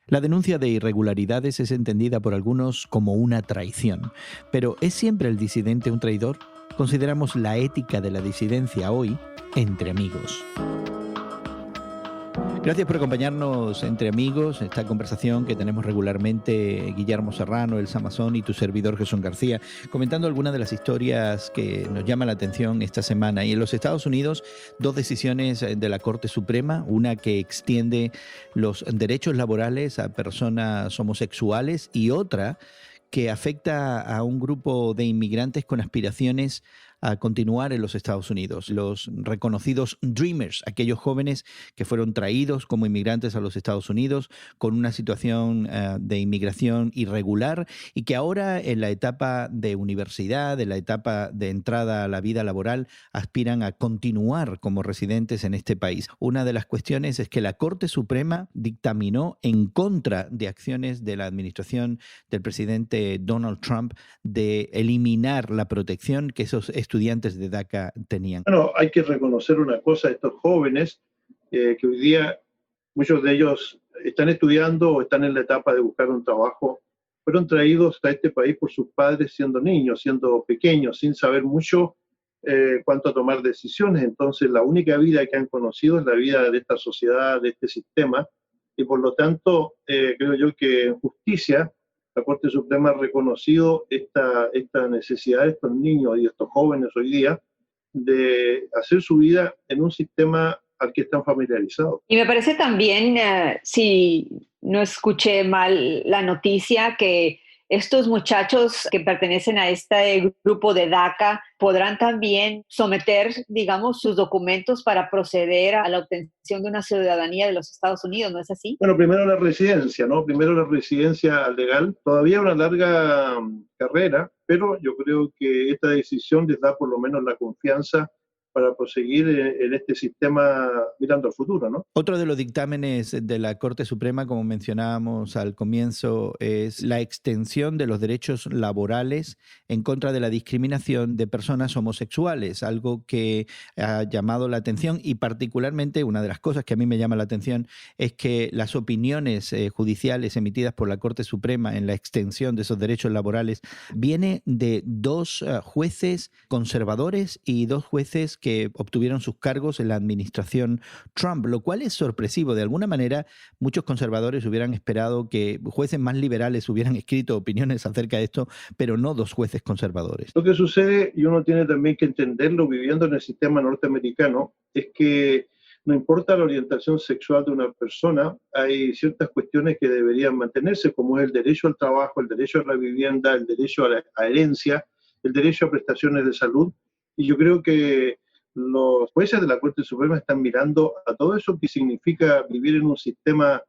La denuncia de irregularidades es entendida por algunos como una traición, pero ¿es siempre el disidente un traidor? Consideramos la ética de la disidencia hoy entre amigos. Gracias por acompañarnos entre amigos, esta conversación que tenemos regularmente Guillermo Serrano, Elsa Mazón y tu servidor Jesús García, comentando algunas de las historias que nos llaman la atención esta semana. Y en los Estados Unidos, dos decisiones de la Corte Suprema, una que extiende los derechos laborales a personas homosexuales y otra que afecta a un grupo de inmigrantes con aspiraciones a continuar en los Estados Unidos, los reconocidos Dreamers, aquellos jóvenes que fueron traídos como inmigrantes a los Estados Unidos con una situación de inmigración irregular y que ahora en la etapa de universidad, en la etapa de entrada a la vida laboral, aspiran a continuar como residentes en este país. Una de las cuestiones es que la Corte Suprema dictaminó en contra de acciones de la administración del presidente Donald Trump de eliminar la protección que esos estudiantes de DACA tenían. Bueno, hay que reconocer una cosa, estos jóvenes que hoy día muchos de ellos están estudiando o están en la etapa de buscar un trabajo, fueron traídos a este país por sus padres siendo niños, siendo pequeños, sin saber mucho cuánto a tomar decisiones. Entonces, la única vida que han conocido es la vida de esta sociedad, de este sistema, y por lo tanto, creo yo que en justicia la Corte Suprema ha reconocido esta necesidad de estos niños y estos jóvenes hoy día de hacer su vida en un sistema al que están familiarizados. Y me parece también, si no escuché mal la noticia, que estos muchachos que pertenecen a este grupo de DACA podrán también someter, digamos, sus documentos para proceder a la obtención de una ciudadanía de los Estados Unidos, ¿no es así? Bueno, primero la residencia, ¿no? Primero la residencia legal. Todavía una larga carrera, pero yo creo que esta decisión les da por lo menos la confianza para proseguir en este sistema mirando al futuro, ¿no? Otro de los dictámenes de la Corte Suprema, como mencionábamos al comienzo, es la extensión de los derechos laborales en contra de la discriminación de personas homosexuales, algo que ha llamado la atención y particularmente una de las cosas que a mí me llama la atención es que las opiniones judiciales emitidas por la Corte Suprema en la extensión de esos derechos laborales viene de dos jueces conservadores y dos jueces que obtuvieron sus cargos en la administración Trump, lo cual es sorpresivo. De alguna manera, muchos conservadores hubieran esperado que jueces más liberales hubieran escrito opiniones acerca de esto, pero no dos jueces conservadores. Lo que sucede, y uno tiene también que entenderlo viviendo en el sistema norteamericano, es que no importa la orientación sexual de una persona, hay ciertas cuestiones que deberían mantenerse, como es el derecho al trabajo, el derecho a la vivienda, el derecho a la herencia, el derecho a prestaciones de salud. Y yo creo que los jueces de la Corte Suprema están mirando a todo eso que significa vivir en un sistema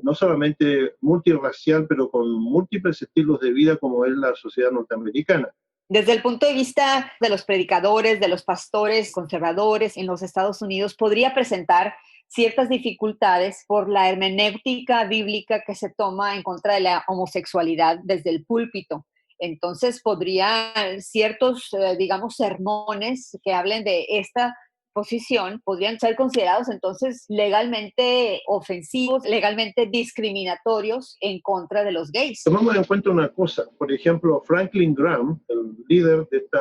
no solamente multirracial, pero con múltiples estilos de vida como es la sociedad norteamericana. Desde el punto de vista de los predicadores, de los pastores conservadores en los Estados Unidos, podría presentar ciertas dificultades por la hermenéutica bíblica que se toma en contra de la homosexualidad desde el púlpito. Entonces, ciertos, digamos, sermones que hablen de esta posición podrían ser considerados entonces legalmente ofensivos, legalmente discriminatorios en contra de los gays. Tomemos en cuenta una cosa, por ejemplo, Franklin Graham, el líder de esta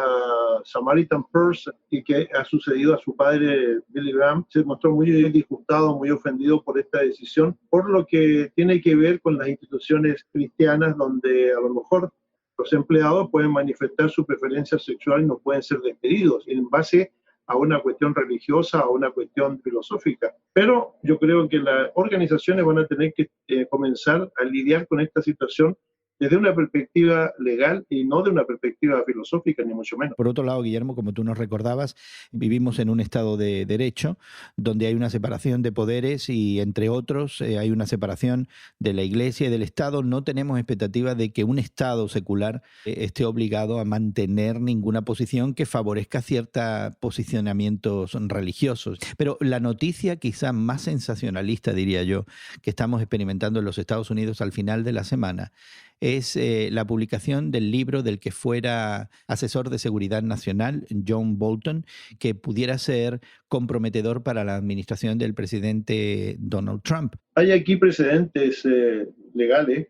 Samaritan Purse y que ha sucedido a su padre Billy Graham, se mostró muy disgustado, muy ofendido por esta decisión, por lo que tiene que ver con las instituciones cristianas donde a lo mejor los empleados pueden manifestar su preferencia sexual y no pueden ser despedidos en base a una cuestión religiosa, a una cuestión filosófica. Pero yo creo que las organizaciones van a tener que comenzar a lidiar con esta situación desde una perspectiva legal y no de una perspectiva filosófica, ni mucho menos. Por otro lado, Guillermo, como tú nos recordabas, vivimos en un Estado de derecho donde hay una separación de poderes y, entre otros, hay una separación de la Iglesia y del Estado. No tenemos expectativa de que un Estado secular esté obligado a mantener ninguna posición que favorezca ciertos posicionamientos religiosos. Pero la noticia quizá más sensacionalista, diría yo, que estamos experimentando en los Estados Unidos al final de la semana es la publicación del libro del que fuera asesor de seguridad nacional, John Bolton, que pudiera ser comprometedor para la administración del presidente Donald Trump. Hay aquí precedentes legales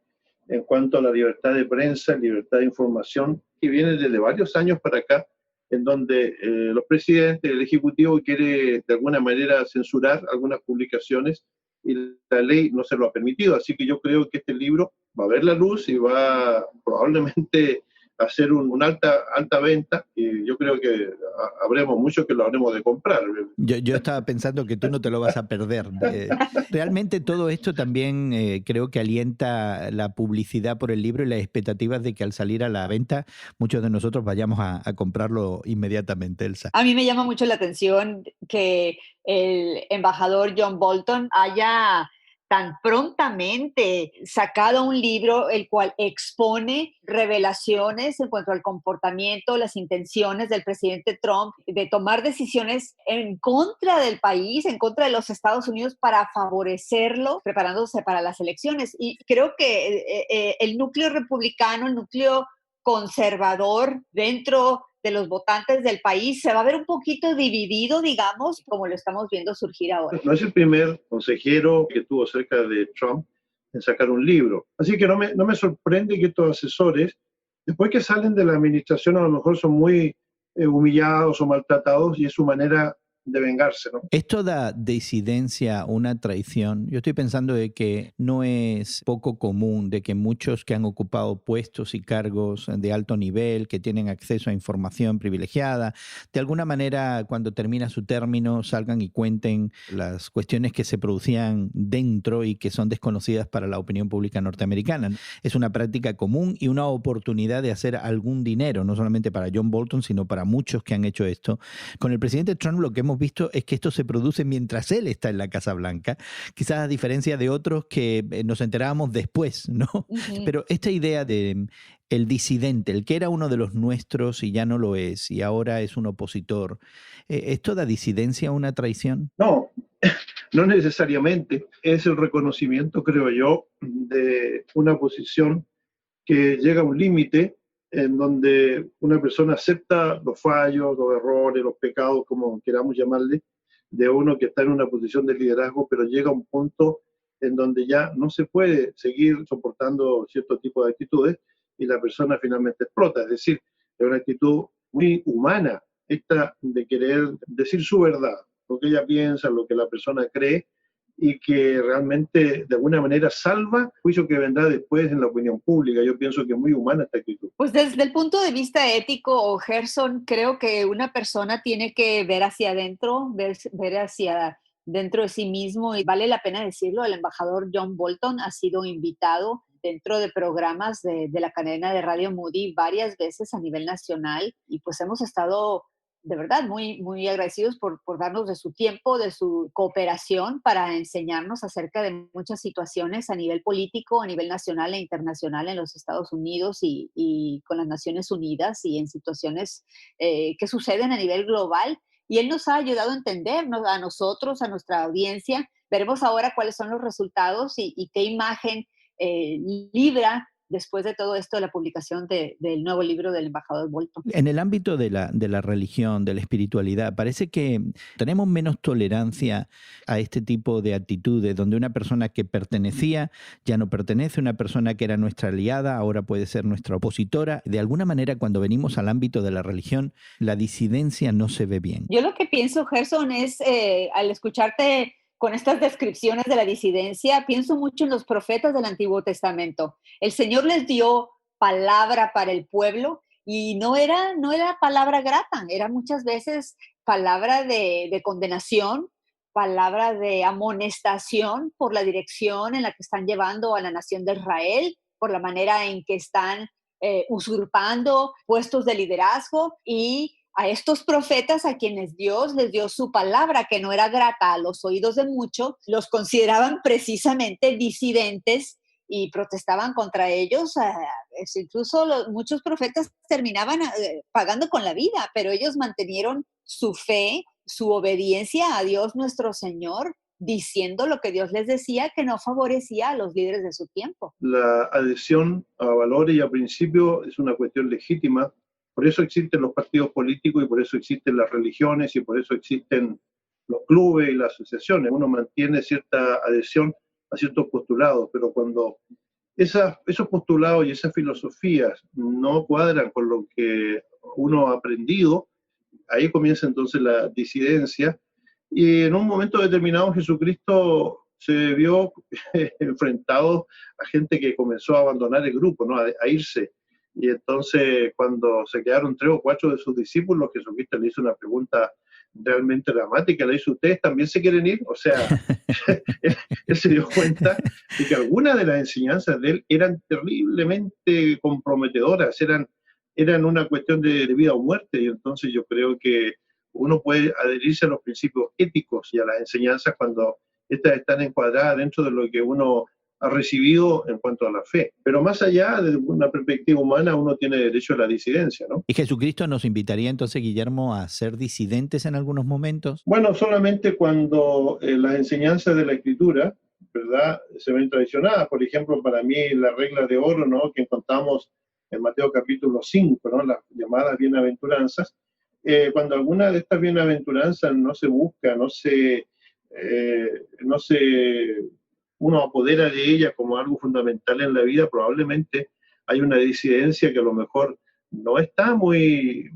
en cuanto a la libertad de prensa, libertad de información, que viene desde varios años para acá, en donde los presidentes, el Ejecutivo quiere de alguna manera censurar algunas publicaciones y la ley no se lo ha permitido. Así que yo creo que este libro va a ver la luz y va probablemente a hacer una alta venta, y yo creo que habremos muchos que lo habremos de comprar. Yo estaba pensando que tú no te lo vas a perder. Realmente todo esto también creo que alienta la publicidad por el libro y las expectativas de que al salir a la venta muchos de nosotros vayamos a comprarlo inmediatamente, Elsa. A mí me llama mucho la atención que el embajador John Bolton haya tan prontamente sacado un libro el cual expone revelaciones en cuanto al comportamiento, las intenciones del presidente Trump de tomar decisiones en contra del país, en contra de los Estados Unidos para favorecerlo, preparándose para las elecciones. Y creo que el núcleo republicano, el núcleo conservador dentro de los votantes del país se va a ver un poquito dividido, digamos, como lo estamos viendo surgir ahora. No es el primer consejero que estuvo cerca de Trump en sacar un libro. Así que no me sorprende que estos asesores, después que salen de la administración, a lo mejor son muy humillados o maltratados, y es su manera de vengarse, ¿no? ¿Es toda disidencia una traición? Yo estoy pensando de que no es poco común de que muchos que han ocupado puestos y cargos de alto nivel, que tienen acceso a información privilegiada, de alguna manera cuando termina su término salgan y cuenten las cuestiones que se producían dentro y que son desconocidas para la opinión pública norteamericana. Es una práctica común y una oportunidad de hacer algún dinero, no solamente para John Bolton, sino para muchos que han hecho esto. Con el presidente Trump lo que hemos visto es que esto se produce mientras él está en la Casa Blanca, quizás a diferencia de otros que nos enterábamos después, ¿no? Uh-huh. Pero esta idea de el disidente, el que era uno de los nuestros y ya no lo es, y ahora es un opositor, ¿es toda disidencia una traición? No, no necesariamente. Es el reconocimiento, creo yo, de una posición que llega a un límite en donde una persona acepta los fallos, los errores, los pecados, como queramos llamarle, de uno que está en una posición de liderazgo, pero llega a un punto en donde ya no se puede seguir soportando cierto tipo de actitudes y la persona finalmente explota. Es decir, es una actitud muy humana, esta de querer decir su verdad, lo que ella piensa, lo que la persona cree, y que realmente de alguna manera salva el juicio que vendrá después en la opinión pública. Yo pienso que es muy humana esta actitud. Pues desde el punto de vista ético, Gerson, creo que una persona tiene que ver hacia adentro, ver hacia dentro de sí mismo, y vale la pena decirlo, el embajador John Bolton ha sido invitado dentro de programas de la cadena de Radio Moody varias veces a nivel nacional, y pues hemos estado de verdad muy, muy agradecidos por darnos de su tiempo, de su cooperación para enseñarnos acerca de muchas situaciones a nivel político, a nivel nacional e internacional en los Estados Unidos y con las Naciones Unidas, y en situaciones que suceden a nivel global. Y él nos ha ayudado a entendernos, a nosotros, a nuestra audiencia. Veremos ahora cuáles son los resultados y qué imagen libra después de todo esto, la publicación del nuevo libro del embajador Bolton. En el ámbito de la religión, de la espiritualidad, parece que tenemos menos tolerancia a este tipo de actitudes, donde una persona que pertenecía ya no pertenece, una persona que era nuestra aliada ahora puede ser nuestra opositora. De alguna manera, cuando venimos al ámbito de la religión, la disidencia no se ve bien. Yo lo que pienso, Gerson, es al escucharte con estas descripciones de la disidencia, pienso mucho en los profetas del Antiguo Testamento. El Señor les dio palabra para el pueblo y no era palabra grata, era muchas veces palabra de condenación, palabra de amonestación por la dirección en la que están llevando a la nación de Israel, por la manera en que están usurpando puestos de liderazgo, y a estos profetas a quienes Dios les dio su palabra, que no era grata a los oídos de muchos, los consideraban precisamente disidentes y protestaban contra ellos. Incluso muchos profetas terminaban pagando con la vida, pero ellos mantenieron su fe, su obediencia a Dios nuestro Señor, diciendo lo que Dios les decía, que no favorecía a los líderes de su tiempo. La adhesión a valores y a principios es una cuestión legítima. Por eso existen los partidos políticos y por eso existen las religiones y por eso existen los clubes y las asociaciones. Uno mantiene cierta adhesión a ciertos postulados, pero cuando esos postulados y esas filosofías no cuadran con lo que uno ha aprendido, ahí comienza entonces la disidencia, y en un momento determinado Jesucristo se vio enfrentado a gente que comenzó a abandonar el grupo, ¿no? a irse. Y entonces, cuando se quedaron 3 o 4 de sus discípulos, Jesucristo le hizo una pregunta realmente dramática, le dice: ¿ustedes también se quieren ir? O sea, él se dio cuenta de que algunas de las enseñanzas de él eran terriblemente comprometedoras, eran una cuestión de vida o muerte, y entonces yo creo que uno puede adherirse a los principios éticos y a las enseñanzas cuando estas están encuadradas dentro de lo que uno ha recibido en cuanto a la fe. Pero más allá de una perspectiva humana, uno tiene derecho a la disidencia, ¿no? ¿Y Jesucristo nos invitaría entonces, Guillermo, a ser disidentes en algunos momentos? Bueno, solamente cuando las enseñanzas de la Escritura, ¿verdad?, se ven traicionadas. Por ejemplo, para mí la regla de oro, ¿no?, que encontramos en Mateo capítulo 5, ¿no?, las llamadas bienaventuranzas, cuando alguna de estas bienaventuranzas no se busca, uno apodera de ella como algo fundamental en la vida, probablemente hay una disidencia que a lo mejor no está muy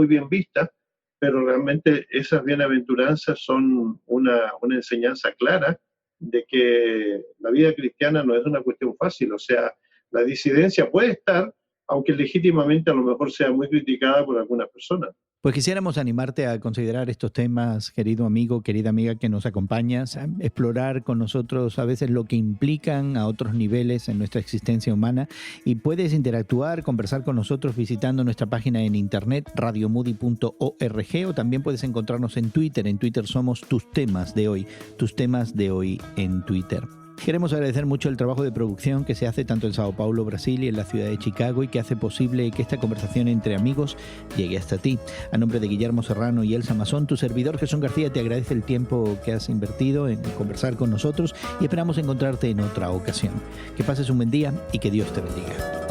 bien vista, pero realmente esas bienaventuranzas son una enseñanza clara de que la vida cristiana no es una cuestión fácil. O sea, la disidencia puede estar, aunque legítimamente a lo mejor sea muy criticada por algunas personas. Pues quisiéramos animarte a considerar estos temas, querido amigo, querida amiga que nos acompañas, a explorar con nosotros a veces lo que implican a otros niveles en nuestra existencia humana, y puedes interactuar, conversar con nosotros visitando nuestra página en internet radiomoody.org, o también puedes encontrarnos en Twitter. En Twitter somos Tus Temas de Hoy en Twitter. Queremos agradecer mucho el trabajo de producción que se hace tanto en Sao Paulo, Brasil, y en la ciudad de Chicago, y que hace posible que esta conversación entre amigos llegue hasta ti. A nombre de Guillermo Serrano y Elsa Masón, tu servidor Jesús García te agradece el tiempo que has invertido en conversar con nosotros, y esperamos encontrarte en otra ocasión. Que pases un buen día y que Dios te bendiga.